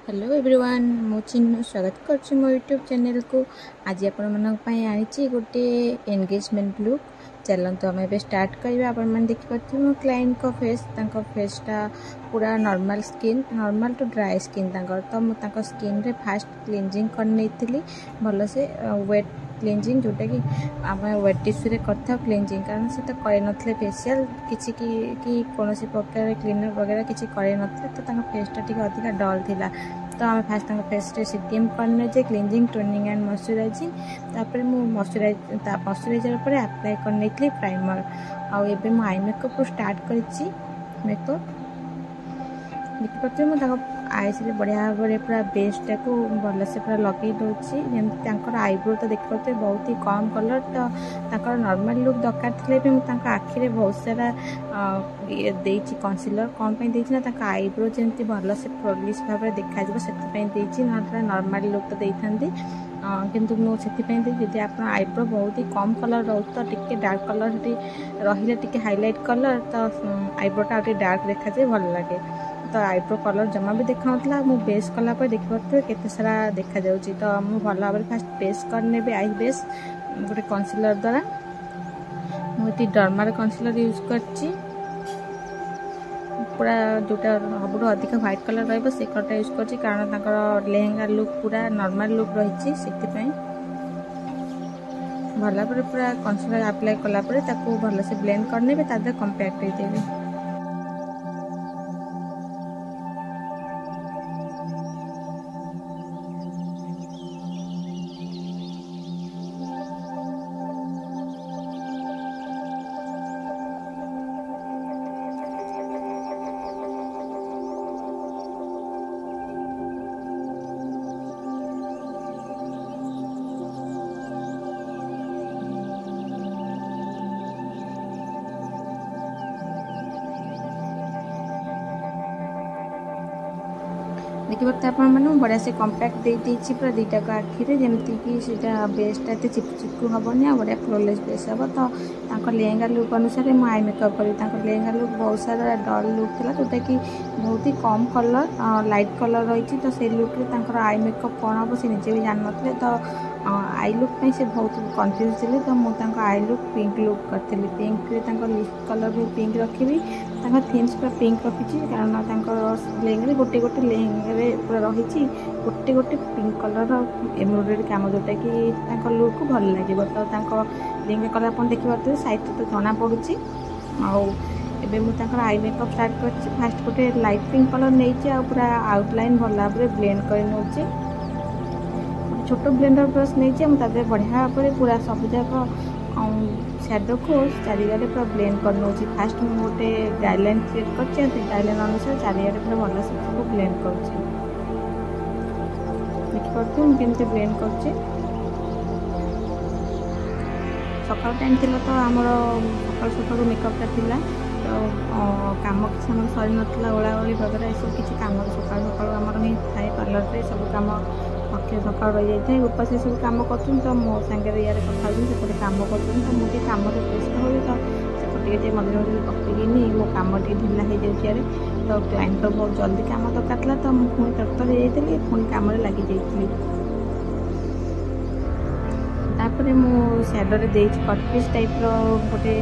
Hello everyone मु चिन्नु स्वागत कर मो यूट्यूब चैनल को। आज आपड़ी गोटे एंगेजमेंट लुक चलते आम ए स्टार्ट करवा। आप देखिए मो क्लाइंट को फेसटा पूरा normal skin normal to dry skin तो मुझे स्किन रे फास्ट क्लींजिंग कर भल से वेट क्लींजिंग जोटा कि आम वेट टिश्यू करता क्लींजिंग कारण से तो करे फेसियल किसी कि कौन प्रकार क्लीनर वगैरह किसी करे तो फेसटा टी अधिका डल थिला। तो आम फास्ट फेस रे सीटीएम करने क्लींजिंग टोनिंग एंड मॉइस्चराइजिंग तापर मु मॉइस्चराइजर पर अप्लाई कर प्राइमर आउ आई मेकअप स्टार्ट करी मेकअप देखिए मुझे आईस बढ़िया भाव में पूरा बेसटा को भलसे पूरा लगे दूसरी जमी आईब्रो तो देखिए बहुत ही कम कलर तो नॉर्मल लुक दरकार थे भी मुझे आखिरे बहुत सारा देती कंसीलर कौन ना आईब्रो जमी भलसे पॉलिश भाव में देखा से नॉर्मल लुक तो देती किंतु मुझे आप आईब्रो बहुत ही कम कलर रोचे तो टी डार्क कलर रही टे हाइलाइट कलर तो आईब्रोटा डार्क देखा जाए भल लगे तो आईब्रो कलर जमा भी देखा मु बेस कला देखिए केते सारा देखा जाउची तो मु भल भाव फास्ट बेस करने आई बेस गोटे कंसीलर द्वारा मुझे डर्मार कंसीलर यूज करची पूरा जोटा सब अधिक व्हाइट कलर रही कलर यूज करची कारण लेहेंगा लुक पूरा नॉर्मल लुक रही से भल भाव पूरा कंसीलर अप्लाई कलापर भल से ब्लेंड करने कंपैक्ट देवी। देखिए आप बढ़िया से कंपैक्ट दे पूरा दुईटा को आखिरे जमती कि बेसटा एत चिपचिपकू हेनी आ बढ़िया फ्लोलेस बेस हम तो लेहेंगा लुक अनुसार मुझे आई मेकअप करी लेहेंगा लुक बहुत सारा डल लुक था जोटा कि बहुत ही कम कलर लाइट कलर रही तो से लुक रे आई मेकअप कौन हम से निजे भी जान थे तो आई लुक से बहुत कन्फ्यूज थी तो मुझे आई लुक पिंक लुक करी पिंक लिप कलर भी पिंक रखी थीम्स पूरा पिंक रखी कारण लेहेंगा गोटे गोटे लेहेंगा पूरा रही गोटे गोटे पिंक कलर एम्ब्रॉयडरी काम जोटा कि लुक को भल लगे तो लेहेंगा कलर आप देखिए साइड तो जना पड़ी आबे मुझे आई मेकअप स्टार्ट कर फास्ट गोटे लाइट पिंक कलर नहीं पूरा आउटलाइन भल भाव में ब्लेंड कर छोट ब्लेंडर ब्रश नहीं मुझे बढ़िया भाव में पूरा सब जाक शैडो को चारियाडे पूरा ब्लेंड कर नौची फास्ट मुझे गोटे गाइडलाइन क्रिएट कर गाइडलाइन अनुसार चारियाडे पूरा भल से सब ब्लेंड कर देखिए मुझे ब्लेंड कर सका टाइम थी तो आमर सका सका मेकअपटा थी तो कम किसी सरी नाला ओलाओली वगैरह ये सब किसी कम सका सका आमर ही थाए पार्लर में सब कम पक्षे सका रही जाए उपास सब कम कर तो मो सागर यार कथा सेपटे कम कर तो मुझे कम व्यस्त हो तो सेपटे मझे मझे पकईनी मो कम टे ढिला हो जाए तो क्लाइंट बहुत जल्दी कम दरकार था तो मुझे पुणी तरतर हो जाती पुणी कम लगी जाइए तापर मु शैडोरे देछि कट पीस टाइप रो गोटे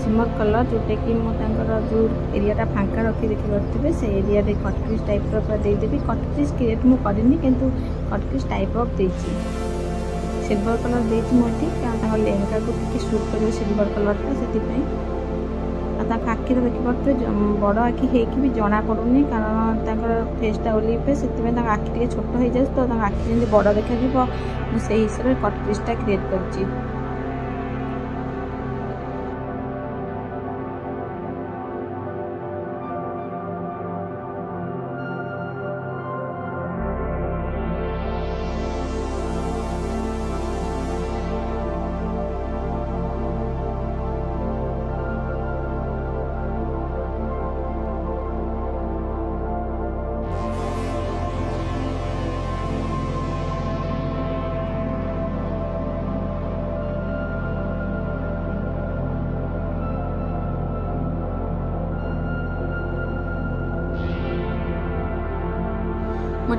सिमर कलर जोटा कि मुझे जो एरियाटा फांका रखी देखी पारे से एरिया कट पीस टाइप रो देदेवी कट पीस क्रिएट मुझे करनी किंतु कट पीस टाइप ऑफ देछि सिल्वर कलर देछि मोटी कारण लेहेंगा को टिके सूट कर सिल्वर कलरटा से आखिर देखिए बड़ आखि होगी भी जना पड़ूनी कारण फेसटा ओली फेस से आखि छोट हो जाए तो आखि जमी बड़ देखा मुझे हिसाब से कट पीसटा क्रिएट कर।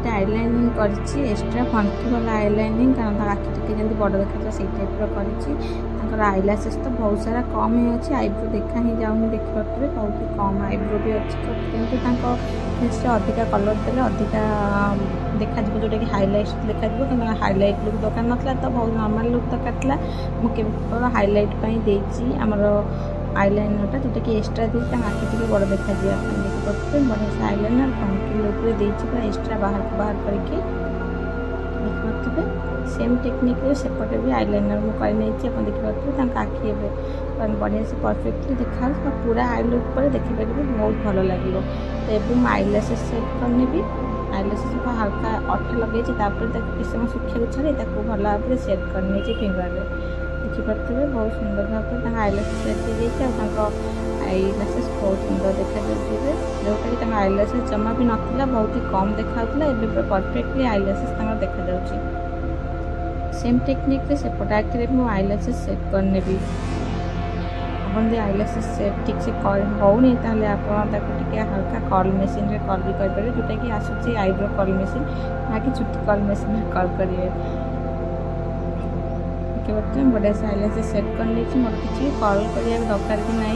गोटे आईलाइनिंग करिछि एक्स्ट्रा फंकी वाला आईलाइनिंग कारण आखि टिके जंती बड़ देखा से टाइप कर आईलैशेस तो बहुत सारा कम ही अच्छी आईब्रो देखा ही जाऊनी देखा बहुत ही कम आईब्रो भी अच्छी किंतु फेस अधिका कलर देले अधिका देखा जोटा कि हाइलाइट देखा हाइलाइट लुक दरकार नाला तो बहुत नॉर्मल लुक दरकार था मुझे हाइलाइट देती आमर आईलाइनर जोटा कि एक्स्ट्रा दी आखि टे बड़ देखा देखिए बढ़िया से आईलाइनर फंकी लुक पूरा एक्स्ट्रा बाहर करके देखिए सेम टेक्निक सेपटे भी आईलाइनर मुझे देखिए आखि बढ़िया से परफेक्टली देखा पूरा आई लुक पर देखिपारे बहुत भल लगे तो ये मुझे आईलैशेस सेट करनी भी आईलैशेस को हल्का अठा लगे किसी समय सुखा छाड़ी भल भाव में सेट करनी फिंगर में देखिपे बहुत सुंदर भाव में आईलैशेस सेट हो आईलैशेस बहुत सुंदर देखा जोटा कि आईलैशेस जमा भी नाला बहुत ही कम देखा पूरा परफेक्टली आईलैशेस देखा सेम टेक्निक सेपट आखिर मुझे आईलैशेस सेट करने भी अपन जो आईलैशेस सेट ठीक से होनी आपके हल्का कर्ल मशीन रे कर्ल भी करेंगे जोटा कि आसूँ आईब्रो कर्ल मशीन ना कि चुटी कर्ल मशीन में कर्ल करेंगे देखिए बढ़िया से आईलैशेस सेट कर ली मोर किसी कर्ल करने दरकार भी ना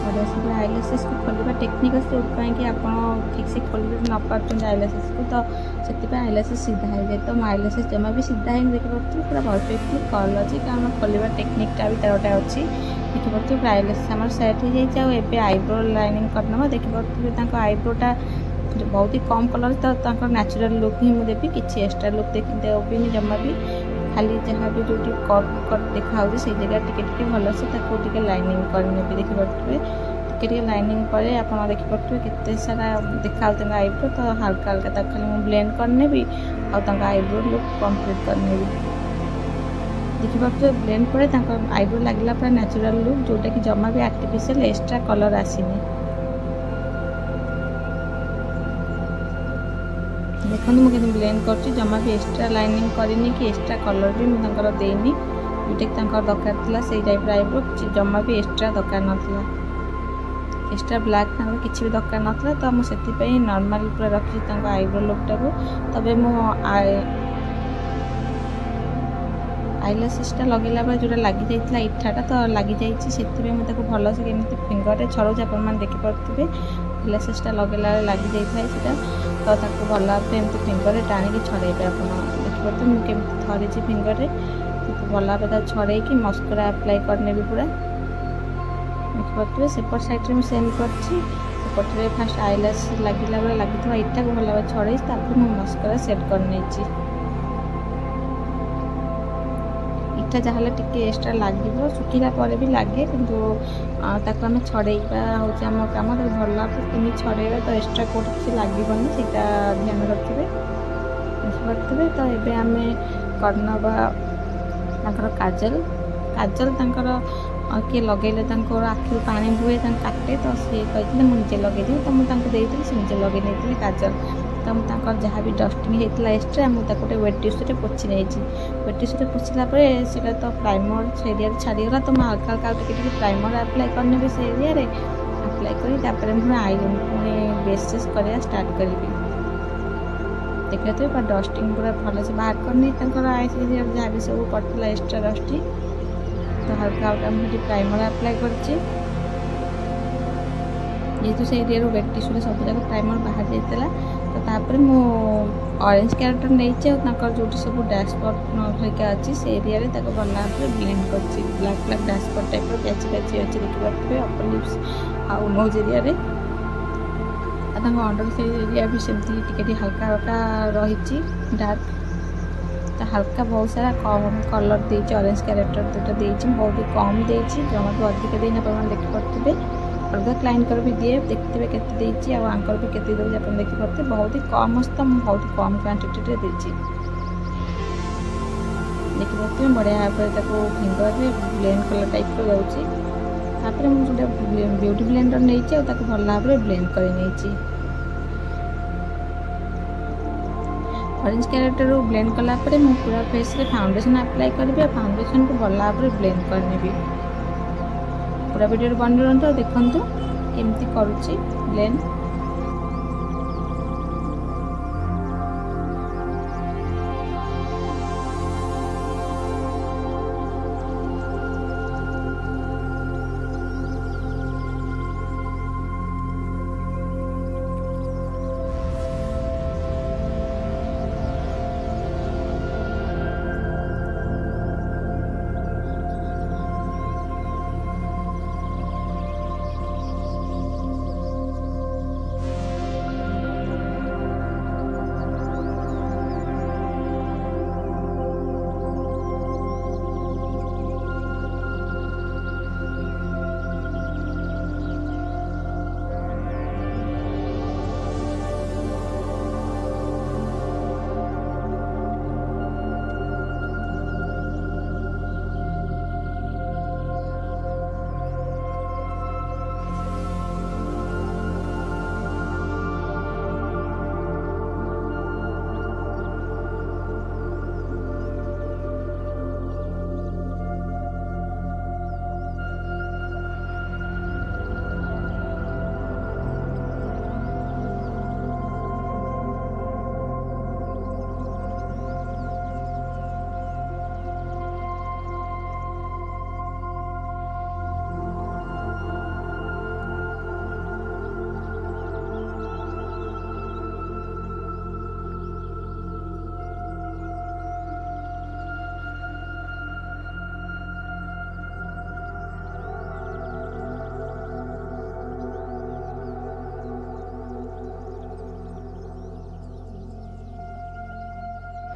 बढ़िया से आईलैशेस को खोलवा टेक्निक अच्छे जो आप ठीक से खोल न पार्टी आईलैशेस को तो से आईलैशेस सीधा हो जाए तो आईलैशेस जमा भी सीधा ही देखिए पूरा परफेक्टली कर्ल अच्छी कारण खोलवा टेक्निकटा भी तरह गोटे अच्छी देखिए पूरा आईलैशेस आम सेट हो जाए आईब्रो लाइनिंग करना देखिए आईब्रोटा बहुत ही कम कलर तो नेचुरल लुक ही मुझे देवी किसी एक्स्ट्रा लुक देवी जमा भी खाली जहाँ भी जो कट देखा से जगह टिके भल से लाइनिंग करने देखिए लाइनिंग पर आप देखिपे केते सारा देखा आईब्रो तो हल्का हल्का खाली मुझे ब्लेंड करने भी आईब्रो लुक कंप्लीट करने भी देखिए ब्लेंड पर आईब्रो लगला पूरा नेचुरल लुक जोटा कि जमा भी आर्टिफिशियल एक्स्ट्रा कलर आसनी देखो मुझे ब्लेंड कर जमा भी एक्स्ट्रा लाइनिंग करनी कि एक्स्ट्रा कलर भी मुझे देनी जोटा कि दरकार था से टाइप आईब्रो जमा भी एक्स्ट्रा दरकार नाला एक्स्ट्रा ब्लैक किसी भी दरकार नाला तो मुझे नॉर्मल पूरा रखी आईब्रो लुकटा को तबे मो आईलैशेसटा लगेला जो लगी जाता इठाटा तो लगी जाती मुझे भल से केमी फिंगर छड़ाऊँ आप देखिपे आईलैशेसटा लगेला लगी जाता तो भल भाव एमती फिंगर टाणी छड़ेबे आप देखिए मुझे थरी फिंगर भल भाव छड़े कि मस्करा अप्लाई करने भी पूरा देखिए सेपट साइड में सेम करपटे फास्ट आईलैश लगला बेले लगी इटा को भल भाव छड़े मुझे मस्करा सेट करनी इटा जहाँ टे एक्स्ट्रा लगे सुखला पर भी लगे कि आम छड़ेबा हूँ आम कम भल भाव छड़ेबा तो एक्स्ट्रा कोट किसी लगे से ध्यान रखिए देखिपे तो ये आम करनवा काजल काजल किए लगेले आखि पानी बुए काटे तो सी कहते मुझे लगे तो मुझे से निजे लगे नहीं काजल तो मुझे जहाँ भी डस्टिंग होता एक्स्ट्रा मुझे गोटे वेट टिश्यू पोछि नहीं वेट टिश्यू पोछला से तो प्राइमर से एरिया छाड़ीगला तो मुझे हल्का हल्का टिके प्राइमर अप्लाई करने से एरिया अप्लाई कर मुझे आई पुणी बेसेस कर स्टार्ट करी देखिए तो डस्टिंग पूरा भल से बाहर करनी आईस एरिया जहाँ भी सब पड़ता एक्स्ट्रा डस्टिंग तो हल्का हल्का मुझे प्राइमर अप्लाई कर जेहतु से एरिया वेट टिश्यू सब जाक प्राइमर बाहर जाता तो तापर मु ऑरेंज कैरेक्टर नहीं जो सब डैशबोर्ड हल्का अच्छी से एरिया भल भाव ब्लेंड कर ब्लैक ब्लैक डैशबोर्ड टाइप कैची कैची अच्छी देखिए अपर लिप्स आउ नोज एरिया अंडर से एरिया भी सेमती टी हल्का हल्का रही डार्क तो हल्का बहुत सारा कम कलर देती ऑरेंज कैरेक्टर दुटा देती बहुत ही कम देती जमा भी अधिक देना देखिपे अलग क्लाइंट भी दिए देखते के आंकर भी केते दे आप देखिपे बहुत ही कम तो बहुत कम क्वांटिटी देती देखिपे बढ़िया भाव फिंगर में ब्लेंड कलर टाइप जाऊँगी मुझे ब्यूटी ब्लेंडर नहीं भल भाव में ब्लेंड कर ऑरेंज कैरेक्टर ब्लेंड कला पूरा फेस रे फाउंडेशन अप्लाई करी फाउंडेशन को भल भाव में ब्लेंड करनी पूरा वीडियो बनी रहा देखु केमती करुच्ची ब्लेंड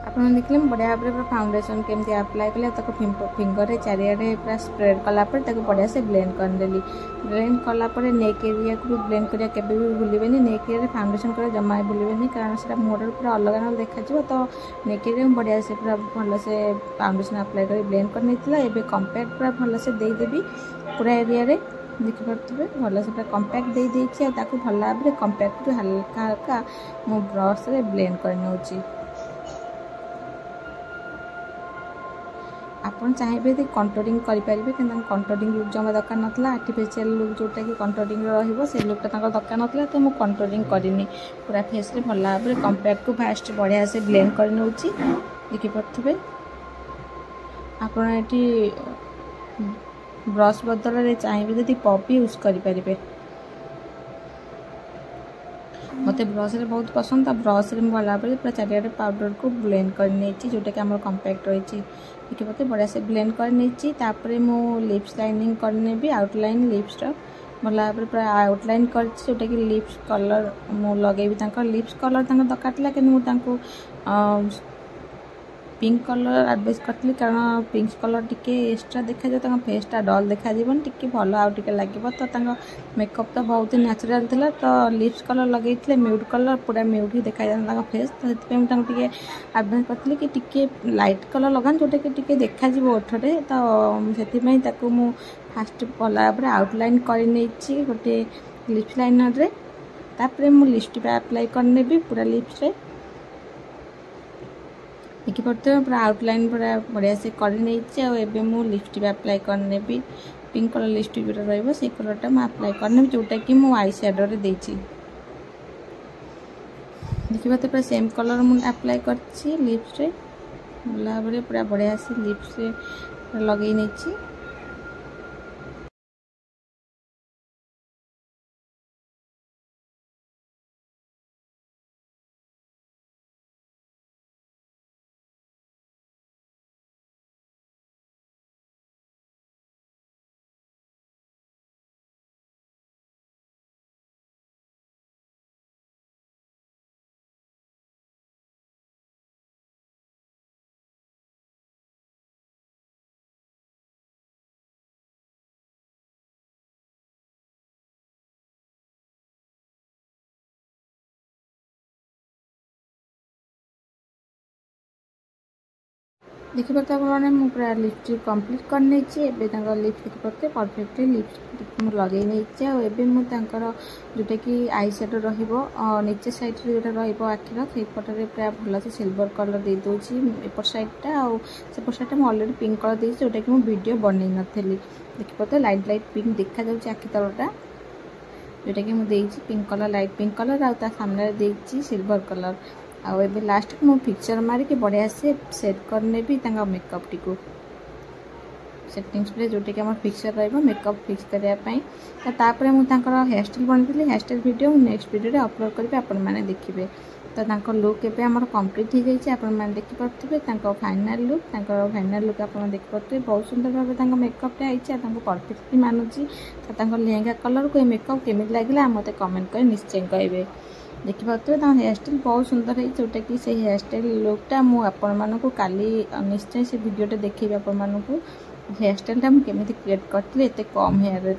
आप देखिए बढ़िया भाव पूरा फाउंडेशन केमती अप्लाई कले फिंगर रे चारिआडे पूरा स्प्रेड कलापर बढ़िया से ब्लेंड करदेली। ब्लेंड कलापर नेक एरिया को भी ब्लेंड करिया केबे भी भूलिबेनी। नेक एरिया फाउंडेशन कर जमा भूलिबेनी कारण से मुहर पूरा अलग अलग देखा। तो नेक एरिया बढ़िया से पूरा भल से फाउंडेशन अप्लाई कर ब्लेंड कर नहीं। एबे कंपैक्ट पूरा भल से देदेवी पूरा एरिया रे देखिपे भल से पूरा कंपैक्ट दे देछि। भल भाव कंपैक्ट हल्का हल्का मो ब्रश रे ब्लेंड कर नउछि। आपन चाहिए यदि कंटूरिंग करेंगे कि कंटूरिंग लुक जमा दरकार नाला। आर्टिफिशियल लुक जोटा कि कंटूरिंग रही लुकटा दरकार नाला। तो मुझे कंटूरिंग करनी पूरा फेस रे भल भाव कंपैक्ट को फास्ट बढ़िया से ब्लेंड कर नउछि। देखिपे आपन एटी ब्रश बदल चाहिए यदि पॉप यूज करेंगे। मत ब्रश रे बहुत पसंद। ब्रश रे भल भाव पूरा चारिआडे पाउडर को ब्लेंड कर नहीं जोटा कि आम कंपैक्ट रही। देखिए बढ़िया से ब्लेंड कर नहीं। मु लिप्स लाइनिंग करने भी आउटलाइन लिप्स भल भाव पूरा आउटलाइन कर जोटा कि लिप्स कलर मु लगे लिप्स कलर दरकार था कि पिंक कलर एडवाइस करी कारण पिंक कलर टिके एक्स्ट्रा देखा जाए फेसटा डल देखा टे भल आउ टे लगे। तो मेकअप तो बहुत ही नेचुरल थिला। तो लिप्स कलर लगे म्यूट कलर पूरा म्यूट ही देखा जाता फेस। तो से एडवाइस करी कि टिके लाइट कलर लगान जोटा कि टिके देखा ओठरे। तो से मु फास्ट भल भाव आउटलाइन कर गोटे लिप्स लाइनर रे। तापर मु लिपस्टिक अप्लाई करने भी पूरा लिप्स रे देखिपे पूरा आउटलाइन पूरा बढ़िया से कर नहीं। लिपस्टिक अप्लाई करने भी पिंक कलर लिपस्टिक जो रही कलरटा मुझे अप्लाई करने जोटा कि मु आई शेडो रे देछि। देखिए पूरा सेम कलर मुझे अप्लाई कर लिप्स रे भल भाव पूरा बढ़िया से लिप्स रे लगे नहीं। देखिए आपने पूरा लिपस्टिक कंप्लीट कर नहीं। लिप्स देखिए परफेक्टली लिप्स लगे नहीं। आउर जोटा कि आई शेडो नीचे साइड जो आखिर से पटे पूरा भल से सिल्वर कलर दे दूसरी एपट साइडटा आउट साइडटा मुझे अलरेडी पिंक कलर देती जोटा कि मुझे वीडियो बन नी। देखिए लाइट लाइट पिंक देखा जाऊँगी आखि तलटा जोटा कि मुझे pink colour light pink colour आ सामने देती सिल्वर कलर। आउ ए लास्ट को मुझे पिक्चर मारिक बढ़िया से सेट करने भी मेकअप टी को सेटिंग स्प्रे जोटा कि पिक्चर रेकअप फिक्स करने। तो मुझे हेयर स्टाइल बनती hair style video next video upload करेंगे आपण मैंने देखिए। तो लुक एवं कंप्लीट हो जाए आपने देखिपे फाइनाल लुक आप देखिपे बहुत सुंदर भाव मेकअप आई परफेक्टली मानुची। तो लेहेंगा कलर को मेकअप केमी लगे मत कमेंट कर निश्चय कहे। देखिपे हेयर स्टाइल बहुत सुंदर है जोटा कि से हेयर स्टाइल लुकटा मुझे काली निश्चय से वीडियोटे देखी आपण हेयर स्टाइलटा मुझे केमी क्रिएट करती एत कम हेयर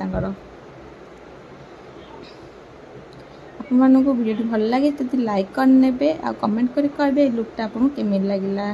आपको वीडियो भल लगे तो लाइक करने आ कमेंट कर लुकटा आपको केमी लगे।